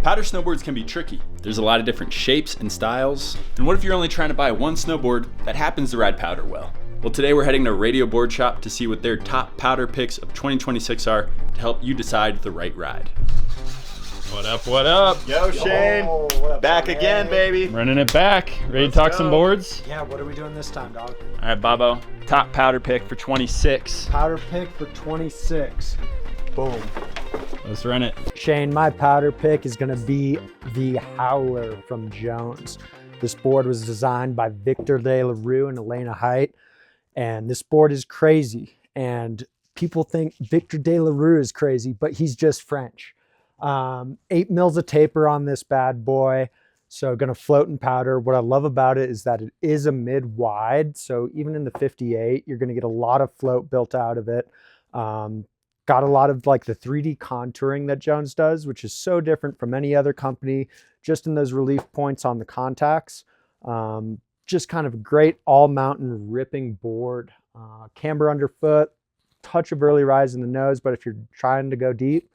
Powder snowboards can be tricky. There's a lot of different shapes and styles. And what if you're only trying to buy one snowboard that happens to ride powder well? Well, today we're heading to Radio Boardshop to see what their top powder picks of 2026 are to help you decide the right ride. What up, what up? Yo, Shane. What up, back Shane? Again, baby. Running it back. Ready to talk some boards? Yeah, what are we doing this time, dog? All right, Bobo. Top powder pick for 26. Powder pick for 26. Boom. Let's run it. Shane, my powder pick is going to be the Howler from Jones. This board was designed by Victor De La Rue and Elena Height. And this board is crazy. And people think Victor De La Rue is crazy, but he's just French. 8 mils of taper on this bad boy. So going to float in powder. What I love about it is that it is a mid-wide. So even in the 58, you're going to get a lot of float built out of it. Got a lot of like the 3D contouring that Jones does, which is so different from any other company, just in those relief points on the contacts. Just kind of a great all mountain ripping board. Camber underfoot, touch of early rise in the nose, but if you're trying to go deep,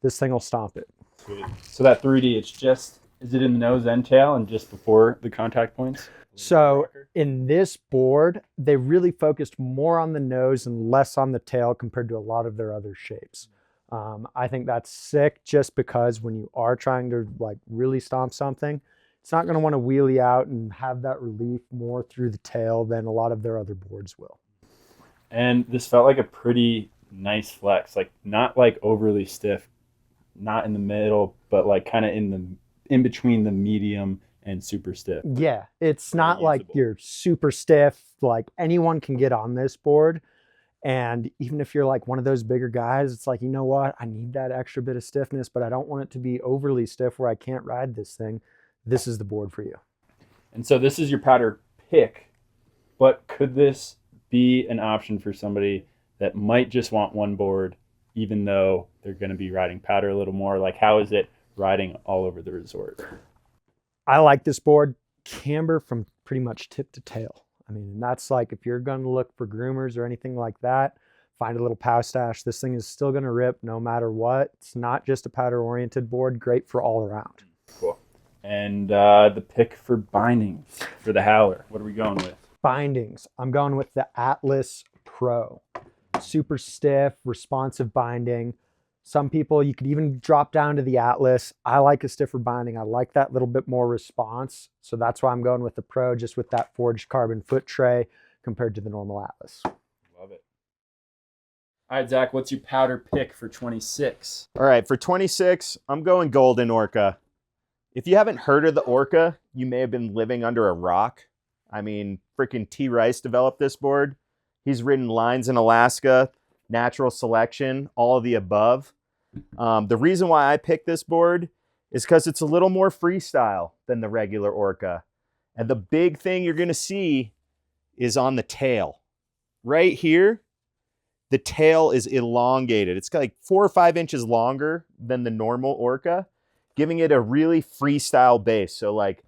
this thing will stomp it. Sweet. So that 3D, is it in the nose and tail and just before the contact points? So in this board, they really focused more on the nose and less on the tail compared to a lot of their other shapes. I think that's sick just because when you are trying to like really stomp something, it's not going to want to wheelie out and have that relief more through the tail than a lot of their other boards will. And this felt like a pretty nice flex, like not like overly stiff, not in the middle, but like kind of in between the medium and super stiff. Yeah, it's not like you're super stiff. Like anyone can get on this board. And even if you're like one of those bigger guys, it's like, you know what? I need that extra bit of stiffness, but I don't want it to be overly stiff where I can't ride this thing. This is the board for you. And so this is your powder pick, but could this be an option for somebody that might just want one board, even though they're going to be riding powder a little more? Like, how is it riding all over the resort? I like this board. Camber from pretty much tip to tail. I mean, that's like if you're going to look for groomers or anything like that, find a little pow stash. This thing is still going to rip no matter what. It's not just a powder oriented board. Great for all around. Cool. And the pick for bindings for the Howler, what are we going with? Bindings. I'm going with the Atlas Pro. Super stiff, responsive binding. Some people, you could even drop down to the Atlas. I like a stiffer binding. I like that little bit more response. So that's why I'm going with the Pro, just with that forged carbon foot tray compared to the normal Atlas. Love it. All right, Zach, what's your powder pick for 26? All right, for 26, I'm going Golden Orca. If you haven't heard of the Orca, you may have been living under a rock. I mean, freaking T. Rice developed this board. He's ridden lines in Alaska, natural selection, all of the above. The reason why I picked this board is because it's a little more freestyle than the regular Orca. And the big thing you're going to see is on the tail. Right here, the tail is elongated. It's like 4 or 5 inches longer than the normal Orca, giving it a really freestyle base. So like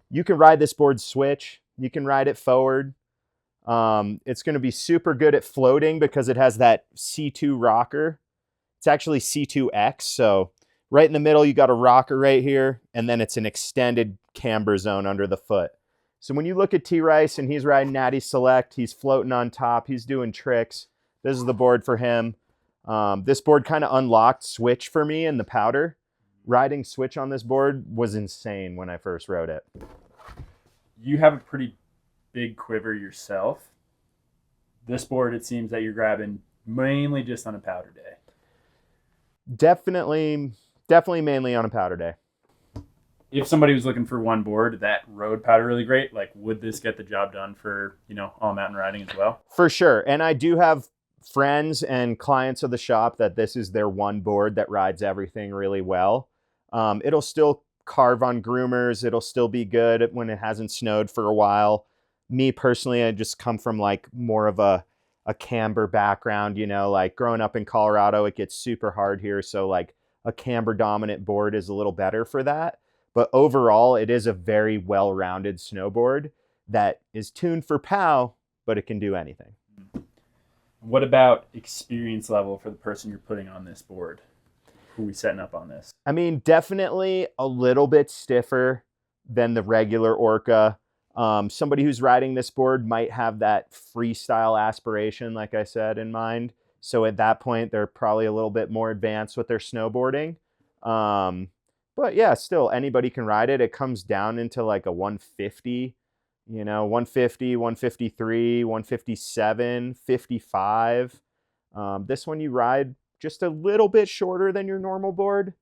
you can ride this board switch, you can ride it forward. It's going to be super good at floating because it has that C2 rocker. It's actually C2X. So right in the middle, you got a rocker right here, and then it's an extended camber zone under the foot. So when you look at T. Rice and he's riding Natty Select, he's floating on top, he's doing tricks. This is the board for him. This board kind of unlocked switch for me in the powder. Riding switch on this board was insane when I first rode it. You have a pretty big quiver yourself. This board, it seems that you're grabbing mainly just on a powder day. Definitely mainly on a powder day. If somebody was looking for one board that rode powder really great, like would this get the job done for, all mountain riding as well? For sure. And I do have friends and clients of the shop that this is their one board that rides everything really well. It'll still carve on groomers. It'll still be good when it hasn't snowed for a while. Me personally, I just come from like more of a camber background, like growing up in Colorado, it gets super hard here. So like a camber dominant board is a little better for that. But overall, it is a very well-rounded snowboard that is tuned for POW, but it can do anything. What about experience level for the person you're putting on this board? are we setting up on this? I mean, definitely a little bit stiffer than the regular Orca. Somebody who's riding this board might have that freestyle aspiration, like I said, in mind. So at that point, they're probably a little bit more advanced with their snowboarding. But yeah, still anybody can ride it. It comes down into like a 150, 150, 153, 157, 55. This one you ride just a little bit shorter than your normal board.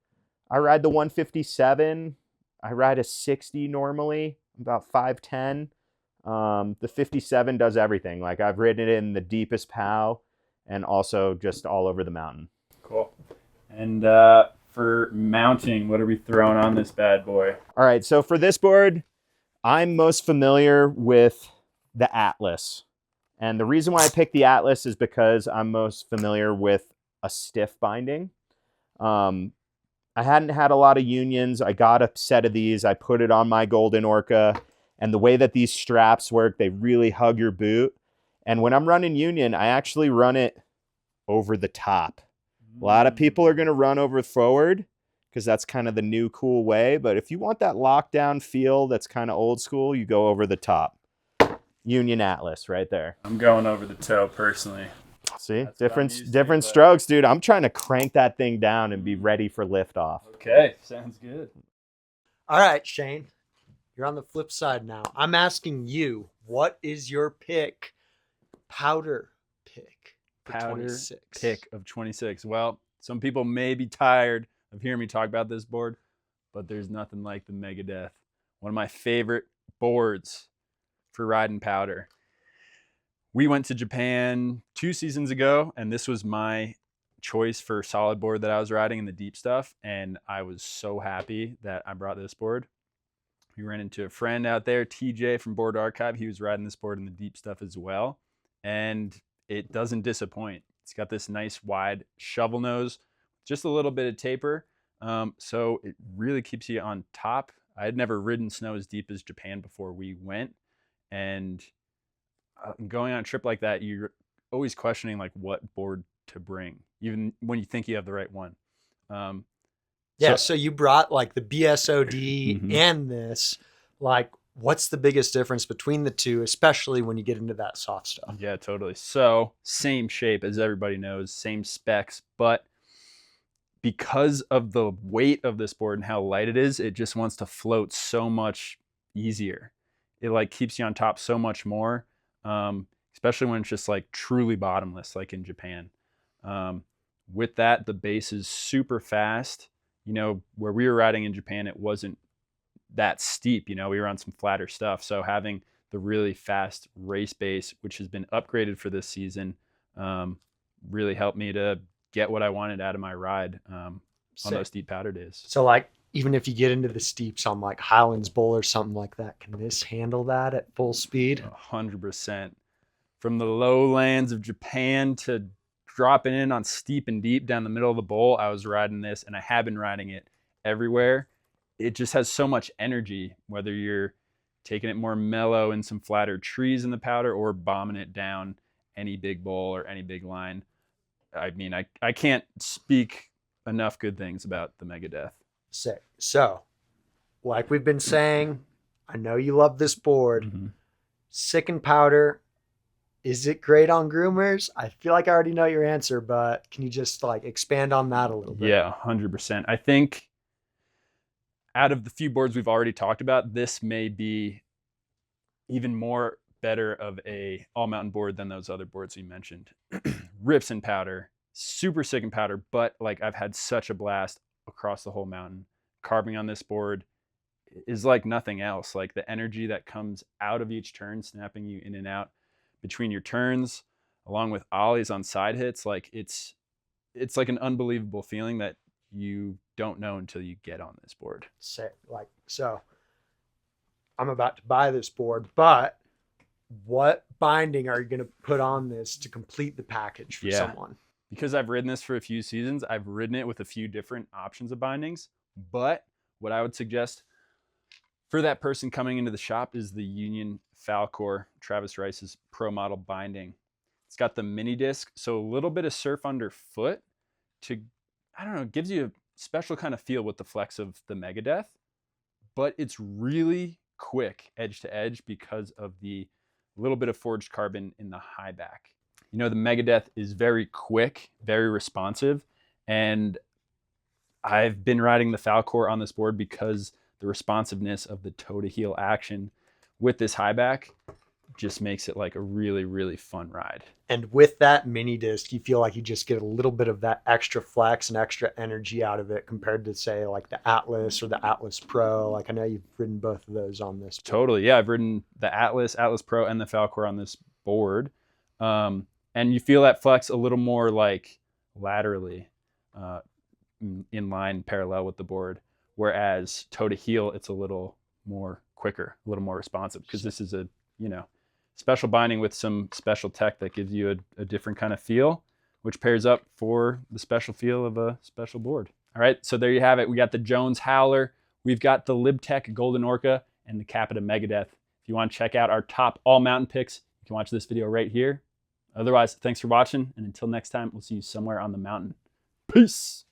I ride the 157. I ride a 60 normally, about 5'10". The 57 does everything. Like I've ridden it in the deepest POW and also just all over the mountain. Cool. And for mounting, what are we throwing on this bad boy? All right, so for this board, I'm most familiar with the Atlas. And the reason why I picked the Atlas is because I'm most familiar with a stiff binding. I hadn't had a lot of unions. I got a set of these. I put it on my Golden Orca. And the way that these straps work, they really hug your boot. And when I'm running union, I actually run it over the top. A lot of people are going to run over forward because that's kind of the new cool way. But if you want that lockdown feel that's kind of old school, you go over the top. Union Atlas right there. I'm going over the toe personally. See, That's different strokes, dude. I'm trying to crank that thing down and be ready for liftoff. Okay, sounds good. All right, Shane, you're on the flip side now. I'm asking you, what is your pick? Powder pick for Powder 26. pick of 26. Well, some people may be tired of hearing me talk about this board, but there's nothing like the Megadeth. One of my favorite boards for riding powder. We went to Japan 2 seasons ago, and this was my choice for solid board that I was riding in the deep stuff, and I was so happy that I brought this board. We ran into a friend out there, TJ from Board Archive. He was riding this board in the deep stuff as well, and it doesn't disappoint. It's got this nice wide shovel nose, just a little bit of taper, so it really keeps you on top. I had never ridden snow as deep as Japan before we went, and going on a trip like that, you're always questioning like what board to bring, even when you think you have the right one. So you brought like the BSOD and this. Like, what's the biggest difference between the two, especially when you get into that soft stuff? Yeah, totally. So same shape as everybody knows, same specs, but because of the weight of this board and how light it is, it just wants to float so much easier. It like keeps you on top so much more, especially when it's just like truly bottomless, like in Japan. With that, the base is super fast. Where we were riding in Japan, it wasn't that steep. We were on some flatter stuff. So having the really fast race base, which has been upgraded for this season, really helped me to get what I wanted out of my ride on those deep powder days. So like, even if you get into the steeps on like Highlands Bowl or something like that, can this handle that at full speed? 100%. From the lowlands of Japan to dropping in on steep and deep down the middle of the bowl, I was riding this, and I have been riding it everywhere. It just has so much energy, whether you're taking it more mellow in some flatter trees in the powder or bombing it down any big bowl or any big line. I mean, I can't speak enough good things about the Megadeth. Sick. So, like we've been saying, I know you love this board. Sick and powder. Is it great on groomers? I feel like I already know your answer, but can you just like expand on that a little bit? Yeah, 100%. I think out of the few boards we've already talked about, this may be even more better of a all-mountain board than those other boards we mentioned. Rips in powder, super sick in powder, but like I've had such a blast across the whole mountain. Carving on this board is like nothing else. Like the energy that comes out of each turn, snapping you in and out between your turns, along with ollies on side hits, like it's like an unbelievable feeling that you don't know until you get on this board. Sick. Like, so I'm about to buy this board, but what binding are you going to put on this to complete the package for someone? Because I've ridden this for a few seasons, I've ridden it with a few different options of bindings, but what I would suggest for that person coming into the shop is the Union Falcor, Travis Rice's Pro Model binding. It's got the mini disc, so a little bit of surf underfoot to, I don't know, gives you special kind of feel with the flex of the Megadeth, but it's really quick edge to edge because of the little bit of forged carbon in the high back. You know, the Megadeth is very quick, very responsive, and I've been riding the Falcor on this board because the responsiveness of the toe to heel action with this high back just makes it like a really, really fun ride. And with that mini disc, you feel like you just get a little bit of that extra flex and extra energy out of it compared to, say, like the Atlas or the Atlas Pro. Like, I know you've ridden both of those on this board. Totally. Yeah, I've ridden the Atlas Pro, and the Falcor on this board. And you feel that flex a little more like laterally in line parallel with the board. Whereas toe to heel, it's a little more quicker, a little more responsive, because this is a, you know, special binding with some special tech that gives you a different kind of feel, which pairs up for the special feel of a special board. All right, so there you have it. We got the Jones Howler, we've got the Libtech Golden Orca, and the Capita Megadeth. If you want to check out our top all mountain picks, you can watch this video right here. Otherwise, thanks for watching, and until next time, we'll see you somewhere on the mountain. Peace.